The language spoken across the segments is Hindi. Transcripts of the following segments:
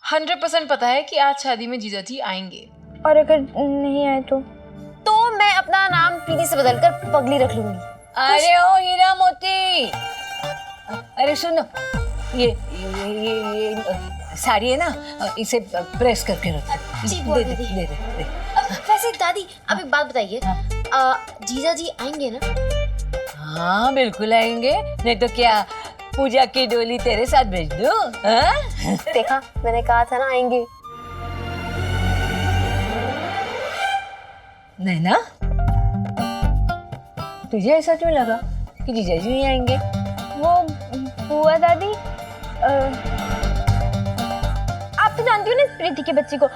100% पता है कि आज शादी में जीजा जी आएंगे। और अगर नहीं आए तो मैं अपना नाम प्रीति से बदलकर पगली रख लूंगी। अरे ओ हीरा मोती, अरे सुनो, ये साड़ी है ना, इसे प्रेस करके रखो। जी, दे। वैसे दादी अब एक बात बताइए, जीजा जी आएंगे ना? हाँ बिल्कुल आएंगे, नहीं तो क्या पूजा की डोली तेरे साथ भेज दूं? हाँ? देखा, मैंने कहा था ना आएंगे। नहीं ना, तुझे ऐसा क्यों लगा कि जीजा जी नहीं आएंगे? वो बुआ दादी, आप तो जानती हो ना इस प्रीति के बच्ची को,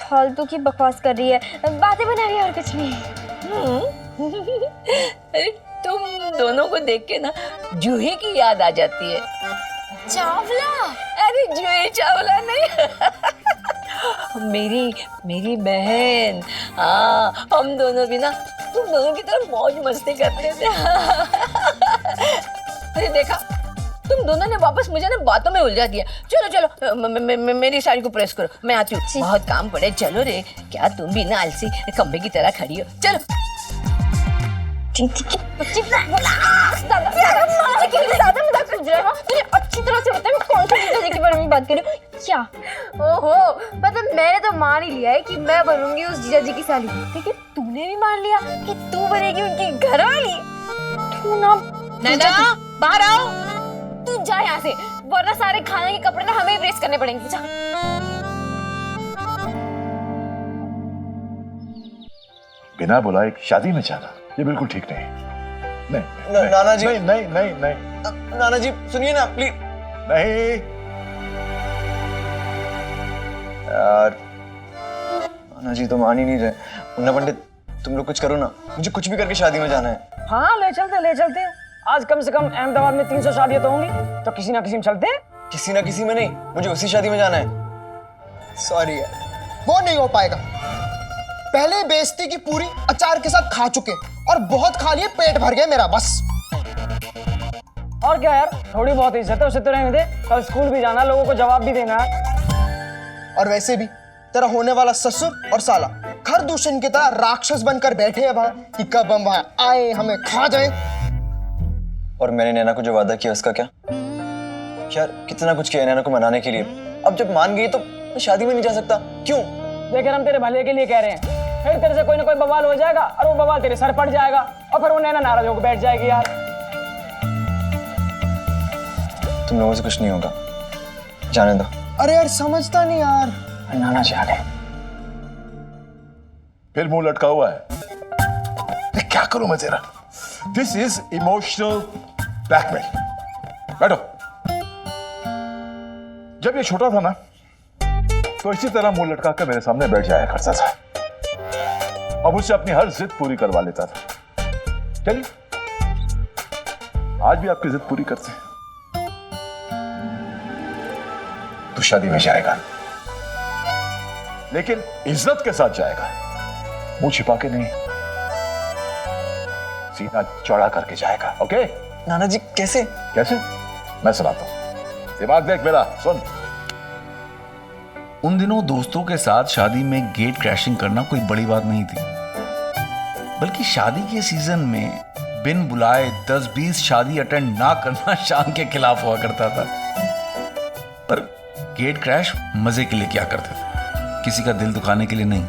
फालतू की बकवास कर रही है, बातें बना रही है और कुछ नहीं। अरे तुम दोनों को देख के ना जूही की याद आ जाती है। चावला? अरे जूही चावला नहीं मेरी बहन। हाँ, हम दोनों भी ना तुम दोनों की तरफ मौज मस्ती करते थे। अरे देखा, तुम दोनों ने वापस मुझे ना बातों में उलझा दिया। चलो मेरी साड़ी को प्रेस करो, मैं आती हूँ, बहुत काम पड़े। चलो रे, क्या तुम भी ना आलसी खंबे की तरह खड़ी हो? चलो। अच्छी तरह से बता, मैं कौन सी जीजा जी के बारे में बात कर रही हूँ? क्या? ओहो, मतलब मैंने तो मान ही लिया है कि मैं बनूंगी उस जीजा जी की साली, लेकिन तूने भी मान लिया कि तू बनेगी उनकी घरवाली। तू ना नैना, बाहर आओ। तू जा यहाँ से, वरना सारे खाने के कपड़े ना हमें ही प्रेस करने पड़ेंगे। जा। बिना बुलाए शादी में जाना ये बिल्कुल ठीक नहीं। नहीं नाना जी, नहीं नाना जी सुनिए ना प्लीज। नहीं यार, नाना जी तो मान ही नहीं रहे। मुन्ना पंडित, तुम लोग कुछ करो ना, मुझे कुछ भी करके शादी में जाना है। हाँ ले चलते। आज कम से कम अहमदाबाद में 300 शादियां तो होंगी, तो किसी ना किसी में चलते हैं। किसी ना किसी में नहीं, मुझे उसी शादी में जाना है। सॉरी यार, वो नहीं हो पाएगा। पहले बेइज्जती की पूरी अचार के साथ खा चुके और बहुत खा लिए, पेट भर गया मेरा, बस। और क्या यार, थोड़ी बहुत इज्जत है उसे तो रहने दे, कल स्कूल भी जाना, लोगों को जवाब भी देना है। और वैसे भी तेरा होने वाला ससुर और साला खरदूषण की तरह राक्षस बनकर बैठे हैं वहां कि कब हम वहां आए, हमें खा जाए। और मैंने नैना को जो वादा किया उसका क्या? यार कितना कुछ किया नैना को मनाने के लिए, अब जब मान गई तो मैं शादी में नहीं जा सकता। क्यों? लेकिन हम तेरे भले के लिए कह रहे हैं, फिर तेरे से कोई ना कोई बवाल हो जाएगा और वो बवाल तेरे सर पड़ जाएगा और फिर वो नैना नाराज होकर बैठ जाएगी। यार तुम लोगों से कुछ नहीं होगा, जाने दो। अरे यार समझता नहीं यार। नाना जी आ गए। फिर मुंह लटका हुआ है। क्या करूं मैं तेरा? This is emotional blackmail. बैठो। जब ये छोटा था ना, तो इसी तरह मुंह लटका कर मेरे सामने बैठ जाया करता था और मुझसे अपनी हर जिद पूरी करवा लेता था। चलिए, आज भी आपकी जिद पूरी करते हैं। तो शादी में जाएगा, लेकिन इज्जत के साथ जाएगा, मुंह छिपा के नहीं, सीना चौड़ा करके जाएगा। ओके? नाना जी कैसे? कैसे? मैं सुनाता हूं, दिमाग देख मेरा, सुन। उन दिनों दोस्तों के साथ शादी में गेट क्रैशिंग करना कोई बड़ी बात नहीं थी, बल्कि शादी के सीजन में बिन बुलाए 10-20 शादी अटेंड ना करना शान के खिलाफ हुआ करता था। पर गेट क्रैश मजे के लिए किया करते थे, किसी का दिल दुखाने के लिए नहीं।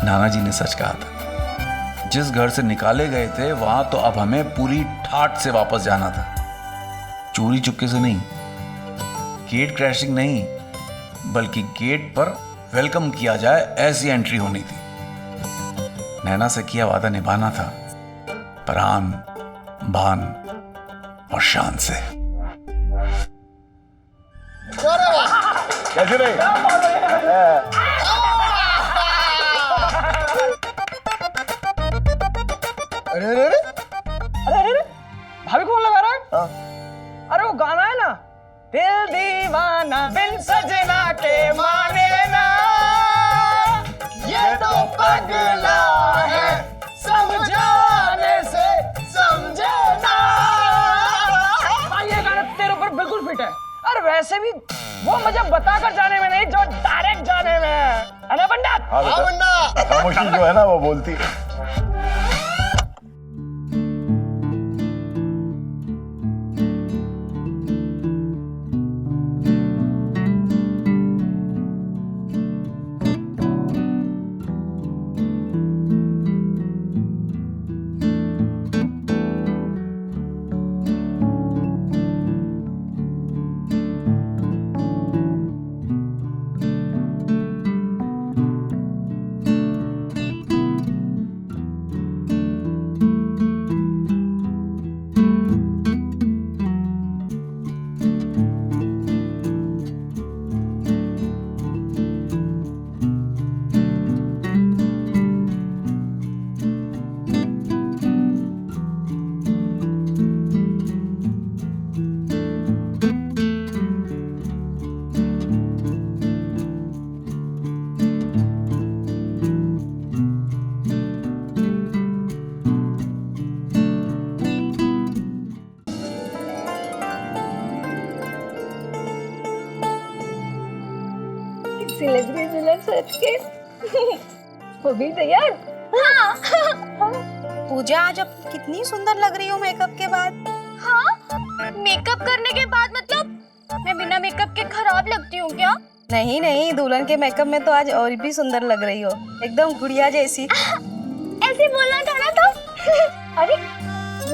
नाना जी ने सच कहा था, जिस घर से निकाले गए थे वहां तो अब हमें पूरी ठाठ से वापस जाना था, चोरी चुपके से नहीं। गेट क्रैशिंग नहीं, बल्कि गेट पर वेलकम किया जाए ऐसी एंट्री होनी थी। नैना से किया वादा निभाना था, प्राण, भान और शान से। कैसे रहे? अरे अरे अरे अरे अरे भाभी कौन लगा रहा है? हाँ। अरे वो गाना है ना, दिल दीवाना बिन सजना के माने ना, ये तो पगला है समझाने से समझे ना। हाँ, ये गाना तेरे ऊपर बिल्कुल फिट है। और वैसे भी वो मुझे बताकर जाने में नहीं, जो डायरेक्ट जाने में है ना पंडित? हाँ बेटा, खामोशी जो है ना वो बोलती है। लग रही दुल्हन सच के। हो गई तैयार? हाँ। पूजा आज अब कितनी सुंदर लग रही हो मेकअप के बाद। हाँ, मेकअप करने के बाद मतलब मैं बिना मेकअप के खराब लगती हूँ क्या? नहीं नहीं, दुल्हन के मेकअप में तो आज और भी सुंदर लग रही हो, एकदम गुड़िया जैसी। ऐसे बोलना था ना तो। अरे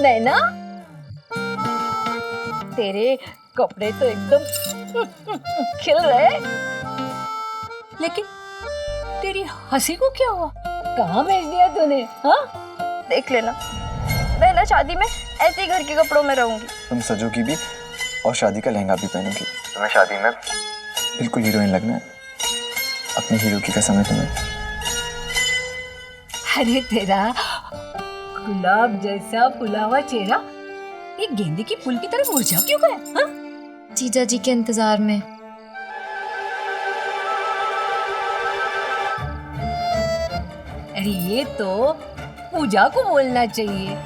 नैना, तेरे कपड़े तो एकदम खिल रहे, लेकिन तेरी हंसी को क्या हुआ? कहाँ भेज दिया तूने? हाँ, देख लेना, मैं ना शादी में ऐसे ही घर के कपड़ों में रहूंगी। तुम सजोगी भी और शादी का लहंगा भी पहनोगी। तुम्हें शादी में बिल्कुल हीरोइन लगना है, अपने हीरो की कसम है तुम्हें। अरे तेरा गुलाब जैसा फुला चेहरा ये गेंदे की फूल की तरफ मुरझा क्यों गया? हाँ? जीजा जी के इंतजार में। अरे ये तो पूजा को बोलना चाहिए,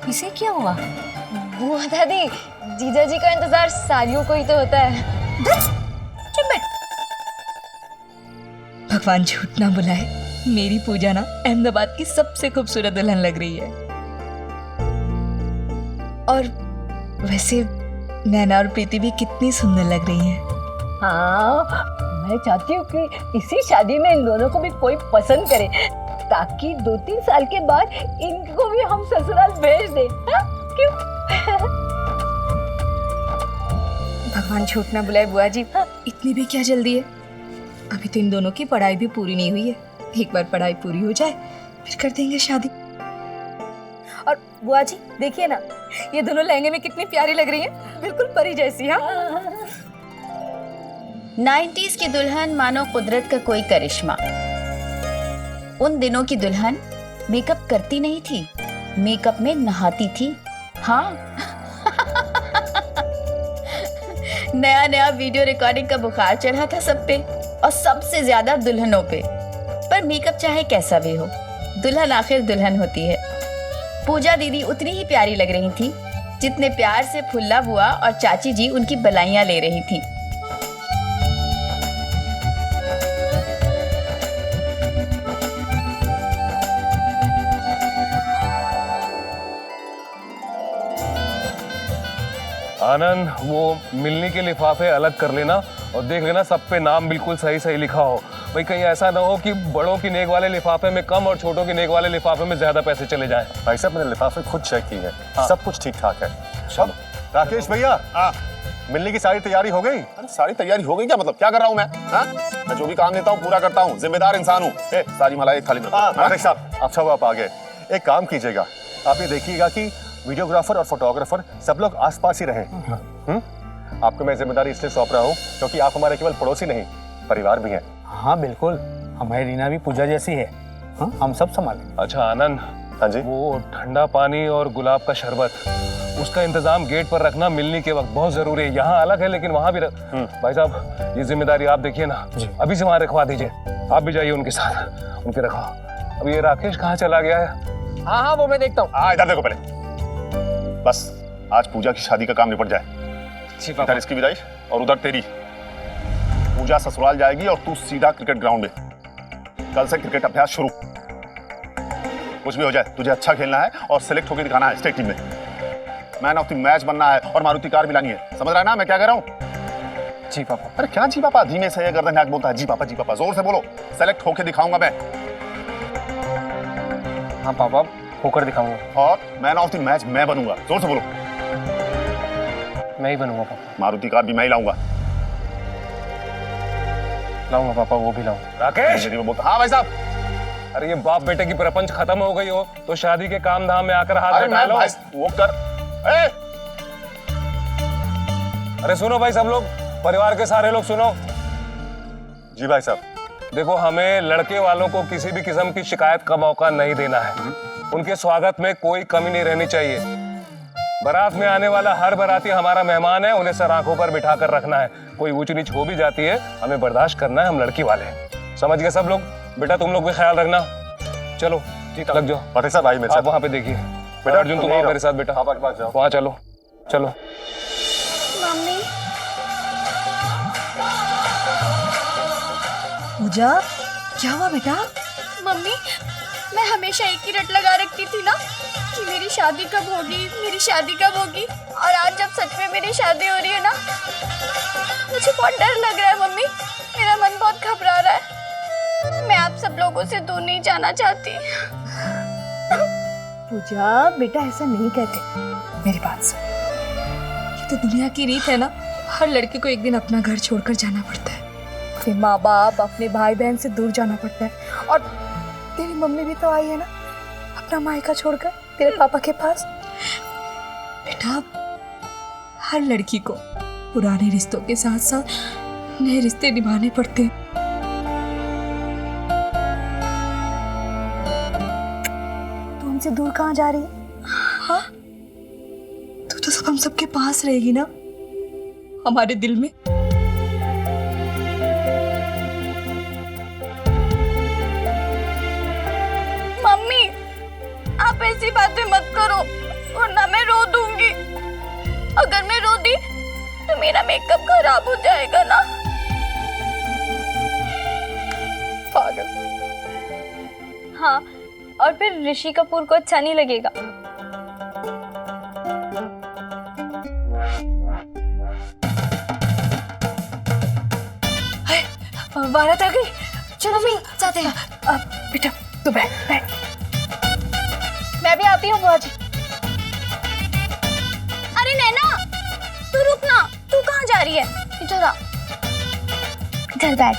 इसे क्या हुआ? बुआ दादी, जीजा जी का इंतजार सालियों को ही तो होता है। चुप बैठ। भगवान झूठ ना बुलाए, मेरी पूजा ना अहमदाबाद की सबसे खूबसूरत दुल्हन लग रही है। और वैसे नैना और प्रीति भी कितनी सुंदर लग रही हैं। हाँ, मैं चाहती हूँ कि इसी शादी में इन दोनों को भी कोई पसंद करे, ताकि 2-3 साल के बाद इनको भी हम ससुराल भेज दें। हाँ? क्यों? भगवान झूठ ना बुलाए बुआ जी। हाँ। इतनी भी क्या जल्दी है, अभी तो इन दोनों की पढ़ाई भी पूरी नहीं हुई है। एक बार पढ़ाई पूरी हो जाए फिर कर देंगे शादी। और बुआ जी देखिए ना, ये दोनों लहंगे में कितनी प्यारी लग रही हैं, बिल्कुल परी जैसी। हाँ, 90s की दुल्हन मानो कुदरत का कोई करिश्मा। उन दिनों की दुल्हन मेकअप करती नहीं थी, मेकअप में नहाती थी। हाँ। नया नया वीडियो रिकॉर्डिंग का बुखार चढ़ा था सब पे, और सबसे ज्यादा दुल्हनों पे। पर मेकअप चाहे कैसा भी हो, दुल्हन आखिर दुल्हन होती है। पूजा दीदी उतनी ही प्यारी लग रही थी जितने प्यार से फुल्ला बुआ और चाची जी उनकी बलाइयां ले रही थी। आनंद, वो मिलने के लिफाफे अलग कर लेना और देख लेना सब पे नाम बिल्कुल सही सही लिखा हो। भाई कहीं ऐसा ना हो कि बड़ों की नेक वाले लिफाफे में कम और छोटों की नेक वाले लिफाफे में ज्यादा पैसे चले जाएं। भाई साहब, मैंने लिफाफे खुद चेक किए हैं, सब कुछ ठीक ठाक है। चलो राकेश भैया, मिलने की सारी तैयारी हो गई? अरे सारी तैयारी हो गई क्या? मतलब क्या कर रहा हूँ मैं? हाँ? मैं जो भी काम लेता हूँ पूरा करता हूँ, जिम्मेदार इंसान हूँ। सारी मलाई खाली राकेश साहब, अच्छा हुआ आप आ गए। एक काम कीजिएगा, आप ये देखिएगा कि वीडियोग्राफर और फोटोग्राफर सब लोग आसपास ही रहें। आपको मैं जिम्मेदारी इसलिए सौंप रहा हूँ क्योंकि आप हमारे केवल पड़ोसी नहीं, परिवार भी हैं। हाँ बिल्कुल, हमारी रीना भी पूजा जैसी है। हाँ? हम सब संभालें। अच्छा आनंद, हाँ जी, वो ठंडा पानी और गुलाब का शरबत, उसका इंतजाम गेट पर रखना मिलने के वक्त बहुत जरूरी है। यहाँ अलग है लेकिन वहाँ भी भाई साहब, ये जिम्मेदारी आप देखिए ना, अभी से वहाँ रखवा दीजिए। आप भी जाइए उनके साथ, उनके रखवाओ। अब ये राकेश कहाँ चला गया है? हाँ हाँ, वो मैं देखता हूँ। इधर देखो पहले, बस आज पूजा की शादी का काम निपट जाए। इधर इसकी विदाई और उधर तेरी। पूजा ससुराल जाएगी और तू सीधा क्रिकेट ग्राउंड में। कल से क्रिकेट अभ्यास शुरू। कुछ भी हो जाए, तुझे अच्छा खेलना है और सिलेक्ट होकर दिखाना है स्टेट टीम में। मैन ऑफ द मैच बनना है और मारुति कार भी लानी है। समझ रहा है ना मैं क्या कह रहा हूँ? जी पापा। अरे क्या जी पापा, धीमे से गर्दन हाँक बोलता है। जी पापा, जी पापा, जोर से बोलो। सेलेक्ट होके दिखाऊंगा मैं। हाँ पापा, होकर दिखाऊंगा। और मैन ऑफ द मैच मैं बनूंगा। जोर से बोलो। मैं ही बनूंगा पापा। मारुति कार भी मैं ही लाऊंगा। लाऊंगा पापा, वो भी लाऊंगा। राकेश, हाँ भाई साहब। अरे ये बाप बेटे की प्रपंच खत्म हो गई हो तो शादी के काम धाम में आकर हाथ अरे बटा लो। वो कर। अरे सुनो भाई, सब लोग, परिवार के सारे लोग सुनो। जी भाई साहब। देखो, हमें लड़के वालों को किसी भी किस्म की शिकायत का मौका नहीं देना है। उनके स्वागत में कोई कमी नहीं रहनी चाहिए। बारात में आने वाला हर बाराती हमारा मेहमान है, उन्हें सर आंखों पर बिठा कर रखना है। कोई ऊंच नीच हो भी जाती है, हमें बर्दाश्त करना है, हम लड़की वाले हैं। समझ गए सब लोग? बेटा तुम लोग भी ख्याल रखना। चलो लग जाओ। फतेह साहब भाई मेरे साथ। आप वहाँ पे देखिए। बेटा अर्जुन, तुम आओ मेरे साथ। बेटा वहाँ चलो। चलो मम्मी। पूजा, क्या हुआ बेटा? मम्मी, मैं हमेशा एक ही रट लगा रखती थी ना कि मेरी शादी कब होगी, मेरी शादी कब होगी। और आज जब सच में मेरी शादी हो रही है ना, मुझे बहुत डर लग रहा है मम्मी। मेरा मन बहुत घबरा रहा है। मैं आप सब लोगों से दूर नहीं जाना चाहती। पूजा बेटा, ऐसा नहीं कहते। मेरी बात सुन, ये तो दुनिया की रीत है ना। हर लड़के को एक दिन अपना घर छोड़कर जाना पड़ता है, अपने माँ बाप, अपने भाई बहन से दूर जाना पड़ता है। और तेरी मम्मी भी तो आई है ना अपना मायका छोड़कर तेरे पापा के पास। बेटा, हर लड़की को पुराने रिश्तों के साथ साथ नए रिश्ते निभाने पड़ते हैं। तू हमसे दूर कहाँ जा रही है? हाँ, तू तो सब हम सबके पास रहेगी ना, हमारे दिल में। मम्मी, आप ऐसी बातें मत करो वरना मैं रो दूंगी। अगर मैं रो दी तो मेरा मेकअप खराब हो जाएगा ना। पागल। हाँ, और फिर ऋषि कपूर को अच्छा नहीं लगेगा। बारात आ गई। चलो भी जाते हैं। बेटा तू बैठ बैठ। मैं भी आती हूँ बुआ जी। अरे नैना, तू रुक ना। तू कहाँ जा रही है? इधर आ। इधर बैठ।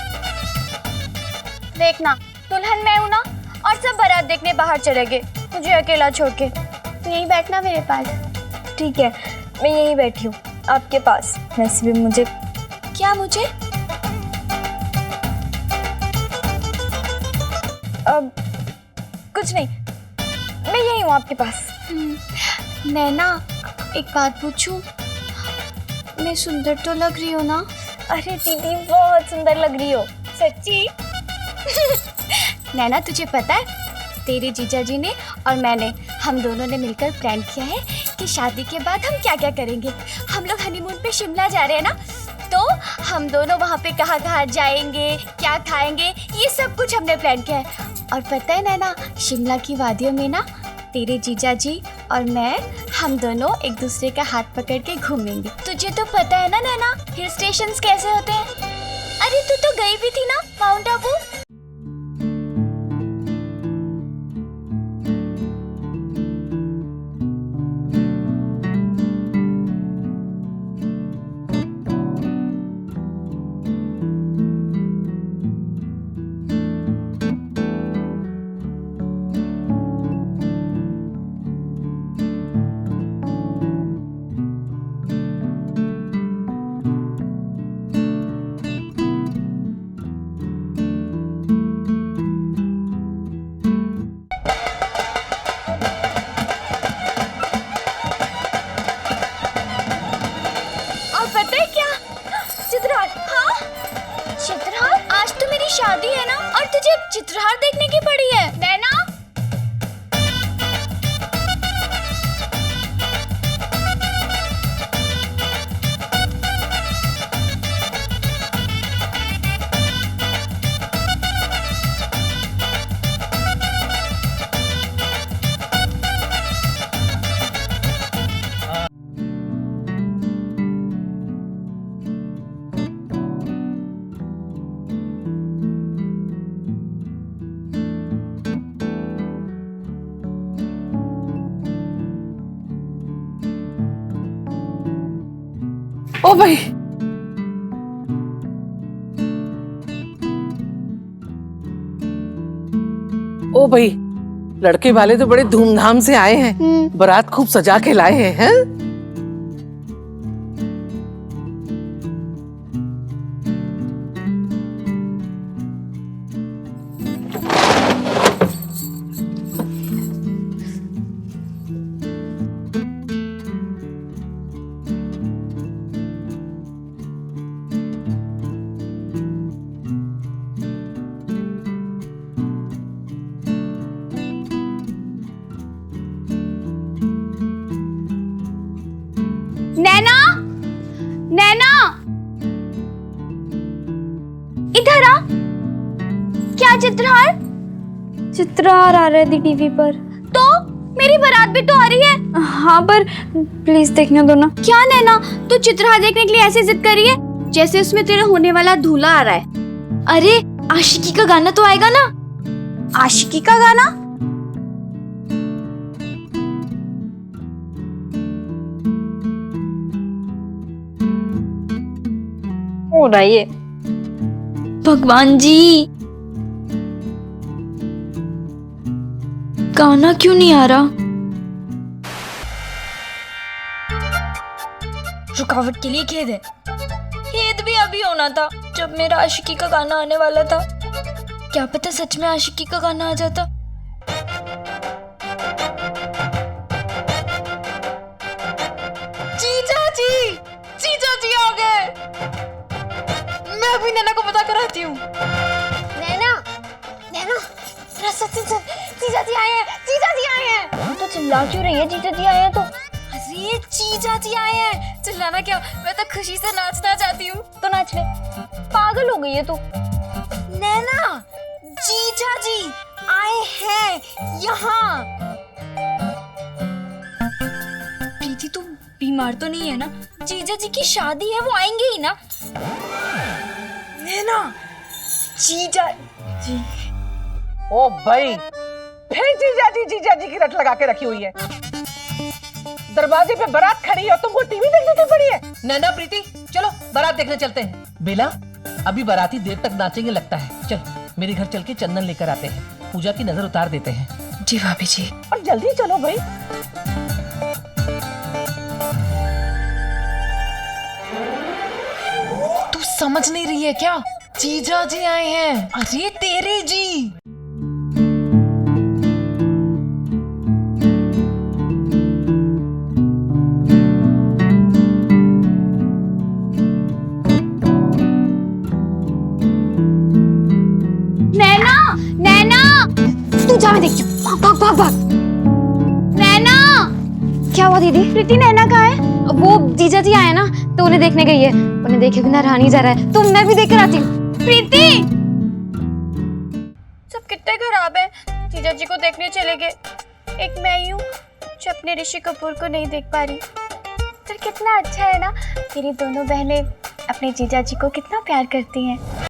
देखना, दुल्हन मैं हूँ ना, और सब बारात देखने बाहर चले गए, मुझे अकेला छोड़ के। तू यहीं बैठना मेरे पास। ठीक है, मैं यहीं बैठी हूँ आपके पास। वैसे भी मुझे क्या मुझे? अब कुछ नहीं, मैं यही हूँ आपके पास। नैना, एक बात पूछूं? मैं सुंदर तो लग रही हूँ ना? अरे दीदी, बहुत सुंदर लग रही हो। सच्ची? नैना, तुझे पता है, तेरे जीजा जी ने और मैंने, हम दोनों ने मिलकर प्लान किया है कि शादी के बाद हम क्या क्या करेंगे। हम लोग हनीमून पे शिमला जा रहे हैं ना, तो हम दोनों वहाँ पे कहाँ कहाँ जाएंगे, क्या खाएंगे, ये सब कुछ हमने प्लान किया है। और पता है नैना, शिमला की वादियों में ना तेरे जीजा जी और मैं, हम दोनों एक दूसरे का हाथ पकड़ के घूमेंगे। तुझे तो पता है ना नैना, हिल स्टेशंस कैसे होते हैं। अरे तू तो गई भी थी ना माउंट आबू। शादी है ना, और तुझे चित्रहार देखने की पड़ी है नैना। भाई ओ भाई, लड़के वाले तो बड़े धूमधाम से आए हैं, बारात खूब सजा के लाए हैं। नैना, नैना, इधर आ। क्या चित्रहार? चित्रहार आ रहे थे टीवी पर। तो मेरी बारात भी तो आ रही है। हाँ, पर प्लीज देखने दो ना। क्या नैना, तू चित्रहार देखने के लिए ऐसे जिद कर रही है जैसे उसमें तेरा होने वाला दूल्हा आ रहा है। अरे आशिकी का गाना तो आएगा ना। आशिकी का गाना? हो रहा है। भगवान जी, गाना क्यों नहीं आ रहा? रुकावट के लिए खेद है। खेद भी अभी होना था जब मेरा आशिकी का गाना आने वाला था। क्या पता सच में आशिकी का गाना आ जाता। जीजा जी आ गए। मैं अभी नैना को पता कराती हूँ। नैना, नैना, जीजा जी आए हैं, जीजा जी आए हैं। तो चिल्ला क्यों रही है? जीजा जी आए हैं तो। अरे जीजा जी आए हैं, चिल्लाना क्या, मैं तो खुशी से नाचना चाहती हूँ। तो नाच ले। पागल हो गई है तू। नैना, जीजा जी आए हैं यहाँ। प्रीति तू बीमार तो नहीं है ना? जीजा जी की शादी है, वो आएंगे ही ना। नैना, जीजा जी। ओ भाई, फिर जीजा जी की रट लगा के रखी हुई है। दरवाजे पे बारात खड़ी है और तुमको टीवी देखने की पड़ी है। नैना, प्रीति, चलो बारात देखने चलते हैं। बेला, अभी बाराती देर तक नाचेंगे लगता है। चल मेरे घर चल के चंदन लेकर आते हैं, पूजा की नजर उतार देते हैं। जी भाभी जी। और जल्दी चलो भाई। तू समझ नहीं रही है क्या? जीजा जी आए हैं। अरे तेरे जी। नैना, नैना, तू जा, मैं देखती हूँ। भाग भाग भाग भाग। नैना। क्या हुआ दीदी? प्रीति, नैना कहाँ है? वो जीजा जी आए ना, तो उन्हें देखने गई है। उन्हें देखे बिना रहा नहीं जा रहा है, तो मैं भी देख कर आती हूँ। प्रीति, सब कितने खराब है। जीजा जी को देखने चले गए। एक मैं ही हूँ जो अपने ऋषि कपूर को नहीं देख पा रही। पर कितना अच्छा है ना, तेरी दोनों बहनें अपने जीजा जी को कितना प्यार करती हैं।